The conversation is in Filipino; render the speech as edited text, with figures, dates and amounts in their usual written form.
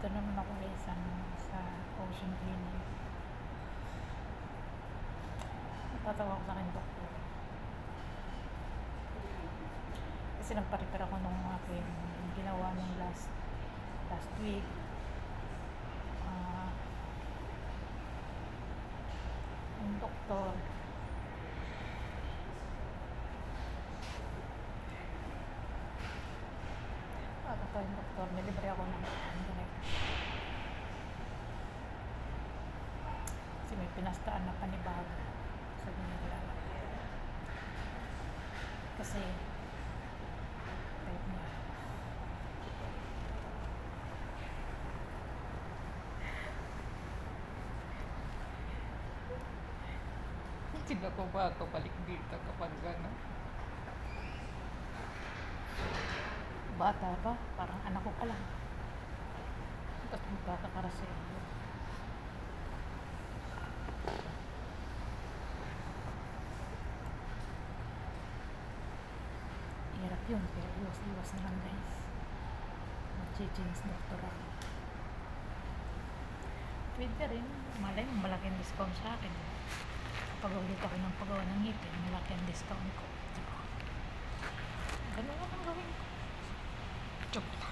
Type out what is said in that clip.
Dito naman ako sa Ocean Clinic. Natatawa ko sa akin doktor. Kasi nagpa-repair ako nung aking ginawa nung last week. Yung doktor, yung doktor, nilibre ako ng direct. Kasi may pinastaan na panibago sa nila. Kasi type niya. Sino ko ba ako balik dito kapag gano'n? Bata ba? Parang anak ko pa lang. Tapos magkakakarasel. Hirap yun, pero iwas na lang guys. Mag-change doktor ako. Pwede rin, malay mo malaking discount sa akin. Kapag ulit ako ng paggawa ng ngipin, malaki ang discount ko. Diba? Ganun lang ang gawin ko. Joke.